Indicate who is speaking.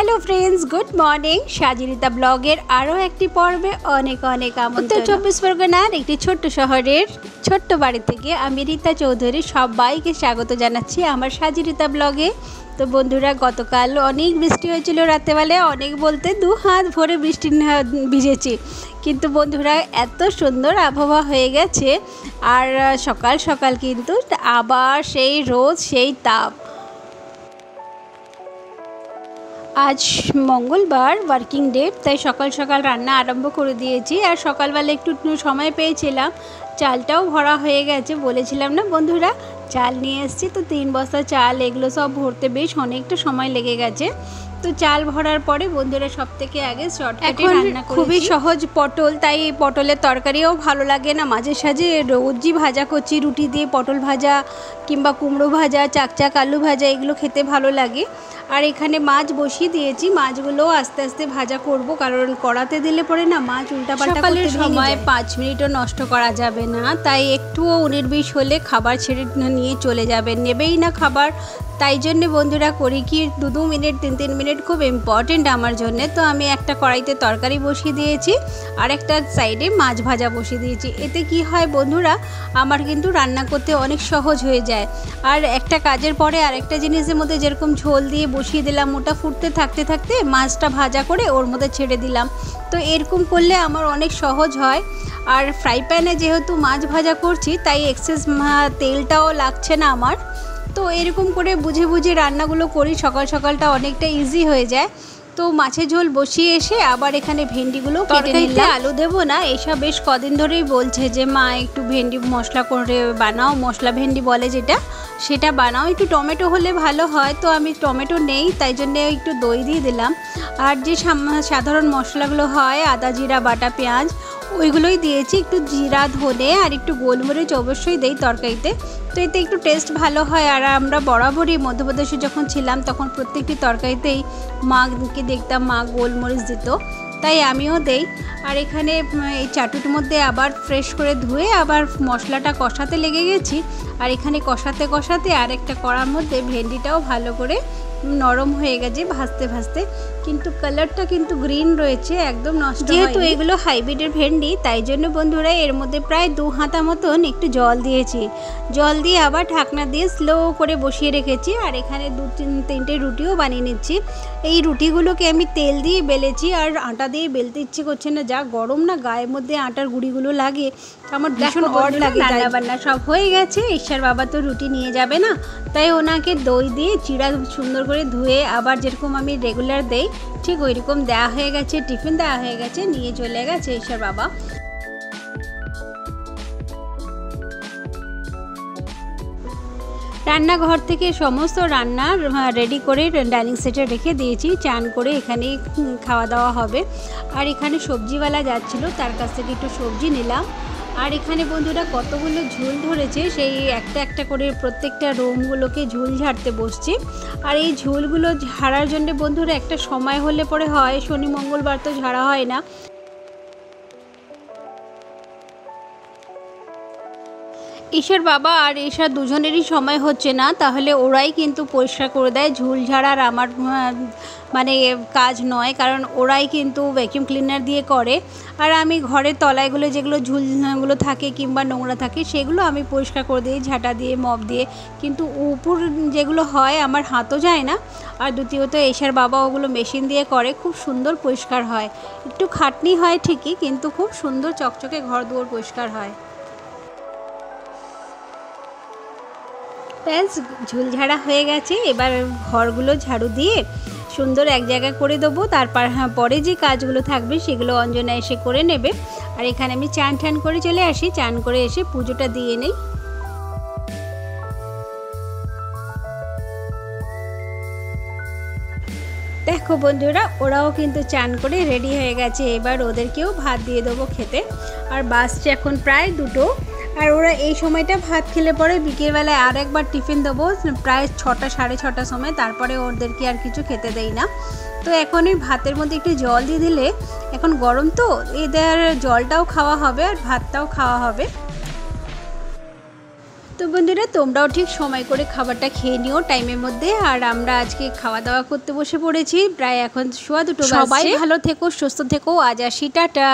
Speaker 1: Hello friends, good morning. Sajirita ব্লগের আরও একটি পর্বে অনেক অনেক আমন্ত্রণ। উত্তর 24 পরগনার একটি ছোট্ট শহরের ছোট্ট বাড়ি থেকে আমি রীতা চৌধুরী সবাইকে স্বাগত জানাচ্ছি আমার সাজিরিতা ব্লগে। তো বন্ধুরা, গতকাল অনেক বৃষ্টি হয়েছিল রাতেবেলায়, অনেক বলতে 2 হাত ভরে বৃষ্টি ভিজেছি। কিন্তু বন্ধুরা, এত সুন্দর আবহাওয়া হয়ে গেছে, আর সকাল সকাল কিন্তু আবার সেই রোদ, সেই তাপ। আজ মঙ্গলবার, ওয়ার্কিং ডে, তাই সকাল সকাল রান্না আরম্ভ করে দিয়েছি। আর সকালবেলা একটু সময় পেয়েছিলাম, চালটাও ভরা হয়ে গেছে। বলেছিলাম না বন্ধুরা, চাল নিয়ে এসেছি, তো 3 বস্তা চাল, এগুলো সব ভরতে বেশ অনেকটা সময় লেগে গেছে। তো চাল ভরার পরে বন্ধুরা সব থেকে আগে শর্টকাটে রান্না করেছি। খুবই সহজ পটল, তাই পটলের তরকারিও ভালো লাগে না, মাঝে সাঝে রোজই ভাজা করছি, রুটি দিয়ে পটল ভাজা কিংবা কুমড়ো ভাজা, চাকচাক আলু ভাজা, এগুলো খেতে ভালো লাগে। আর এখানে মাছ বসিয়ে দিয়েছি, মাছগুলো আস্তে আস্তে ভাজা করব, কারণ কড়াতে দিলে পরে না মাছ উল্টাপাল্টা করতে সময় 5 মিনিটও নষ্ট করা যাবে না। তাই একটুও 19-20 হলে খাবার ছেড়ে নিয়ে চলে যাবে, নেবেই না খাবার। তাই জন্যে বন্ধুরা করি কি, 2 মিনিট 3 মিনিট খুব ইম্পর্টেন্ট আমার জন্য। তো আমি একটা কড়াইতে তরকারি বসিয়ে দিয়েছি, আর একটা সাইডে মাছ ভাজা বসিয়ে দিয়েছি। এতে কি হয় বন্ধুরা, আমার কিন্তু রান্না করতে অনেক সহজ হয়ে যায়। আর একটা কাজের পরে আরেকটা জিনিসের মধ্যে, যেরকম ঝোল দিয়ে বসিয়ে দিলাম, ওটা ফুটতে থাকতে থাকতে মাছটা ভাজা করে ওর মধ্যে ছেড়ে দিলাম। তো এরকম করলে আমার অনেক সহজ হয়। আর ফ্রাই প্যানে যেহেতু মাছ ভাজা করছি, তাই এক্সেস তেলটাও লাগছে না আমার। তো এরকম করে বুঝে বুঝে রান্নাগুলো করি, সকাল সকালটা অনেকটা ইজি হয়ে যায়। তো মাছের ঝোল বসিয়ে এসে আবার এখানে ভেন্ডিগুলো কেটে নিলাম। আলু দেবো না, এসব বেশ কদিন ধরেই বলছে যে মা একটু ভেন্ডি মশলা করে বানাও, মশলা ভেন্ডি বলে যেটা, সেটা বানাও, একটু টমেটো হলে ভালো হয়। তো আমি টমেটো নেই, তাই জন্য একটু দই দিয়ে দিলাম। আর যে সাধারণ মশলাগুলো হয়, আদা জিরা বাটা পেঁয়াজ, ওইগুলোই দিয়েছি। একটু জিরা ধনে আর একটু গোলমরিচ অবশ্যই দেই তরকারিতে, তো এতে একটু টেস্ট ভালো হয়। আর আমরা বরাবরই মধ্যপ্রদেশে যখন ছিলাম, তখন প্রত্যেকটি তরকারিতেই মাকে দেখতাম মা গোলমরিচ দিত, তাই আমিও দেই। আর এখানে এই চাটুর মধ্যে আবার ফ্রেশ করে ধুয়ে আবার মশলাটা কষাতে লেগে গেছি। আর এখানে কষাতে কষাতে আরেকটা কড়ার মধ্যে ভেন্ডিটাও ভালো করে নরম হয়ে গেছে ভাজতে ভাজতে, কিন্তু কালারটা কিন্তু গ্রিন রয়েছে, একদম নষ্ট। যেহেতু এগুলো হাইব্রিডের ভেন্ডি, তাই জন্য বন্ধুরা এর মধ্যে প্রায় 2 হাতা মতন একটু জল দিয়েছি। জল দিয়ে আবার ঢাকনা দিয়ে স্লো করে বসিয়ে রেখেছি। আর এখানে 2-3টে রুটিও বানিয়ে নিচ্ছি। এই রুটিগুলোকে আমি তেল দিয়ে বেলেছি, আর আটা দিয়ে বেলতে ইচ্ছে করছে না, যা গরম না, গায়ের মধ্যে আটার গুঁড়িগুলো লাগে, আমার ভীষণ অড লাগে। রান্না বান্না সব হয়ে গেছে, ঈশ্বর বাবা তো রুটি নিয়ে যাবে না, তাই ওনাকে দই দিয়ে চিড়া সুন্দর করে ধুয়ে আবার যেরকম আমি রেগুলার দেই ঠিক ওই রকম দেওয়া হয়ে গেছে, টিফিন দেওয়া হয়ে গেছে, নিয়ে চলে গেছে ঈশ্বর বাবা। রান্নাঘর থেকে সমস্ত রান্না রেডি করে ডাইনিং সেটে রেখে দিয়েছি। চান করে এখানে খাওয়া দাওয়া হবে। আর এখানে সবজিওয়ালা যাচ্ছিলো, তার কাছ থেকে একটু সবজি নিলাম। আর এখানে বন্ধুরা কতগুলো ঝোল ধরেছে, সেই একটা একটা করে প্রত্যেকটা রুমগুলোকে ঝোল ঝাড়তে বসছি। আর এই ঝোলগুলো ঝাড়ার জন্য বন্ধুরা একটা সময় হলে পরে হয়, শনি মঙ্গলবার তো ঝাড়া হয় না। ঈশ্বর বাবা আর ঈশা দুজনেরই সময় হচ্ছে না, তাহলে ওরাই কিন্তু পরিষ্কার করে দেয়। ঝুল ঝাড়ার আমার মানে কাজ নয়, কারণ ওরাই কিন্তু ভ্যাকিউম ক্লিনার দিয়ে করে। আর আমি ঘরের তলাইগুলো যেগুলো ঝুলগুলো থাকে কিংবা নোংরা থাকে, সেগুলো আমি পরিষ্কার করে দিই ঝাঁটা দিয়ে, মপ দিয়ে। কিন্তু উপর যেগুলো হয় আমার হাতও যায় না। আর দ্বিতীয়ত ঈশার বাবা ওগুলো মেশিন দিয়ে করে, খুব সুন্দর পরিষ্কার হয়। একটু খাটনি হয় ঠিকই, কিন্তু খুব সুন্দর চকচকে ঘর দুয়ার পরিষ্কার হয়। ব্যাস ঝুল ঝাড়া হয়ে গেছে, এবার ঘরগুলো ঝাড়ু দিয়ে সুন্দর এক জায়গায় করে দেবো। তারপর পরে যে কাজগুলো থাকবে সেগুলো অঞ্জনা এসে করে নেবে। আর এখানে আমি চান ঠান করে চলে আসি, চান করে এসে পুজোটা দিয়ে নেই। দেখো বন্ধুরা, ওরাও কিন্তু চান করে রেডি হয়ে গেছে, এবার ওদেরকেও ভাত দিয়ে দেবো খেতে। আর বাসছে এখন প্রায় 2টো। আর ওরা এই সময়টা ভাত খেলে পরে বিকেলবেলায় আর একবার টিফিন দেবো প্রায় 6টা 6:30 সময়, তারপরে ওদেরকে আর কিছু খেতে দেই না। তো এখন ওই ভাতের মধ্যে একটু জল দিয়ে দিলে, এখন গরম তো, এদের জলটাও খাওয়া হবে আর ভাতটাও খাওয়া হবে। তো বন্ধুরা তোমরাও ঠিক সময় করে খাবারটা খেয়ে নিও টাইমের মধ্যে। আর আমরা আজকে খাওয়া দাওয়া করতে বসে পড়েছি, প্রায় এখন 2:15 বাজছে। সবাই ভালো থেকো, সুস্থ থেকো, আজ আসি, টাটা।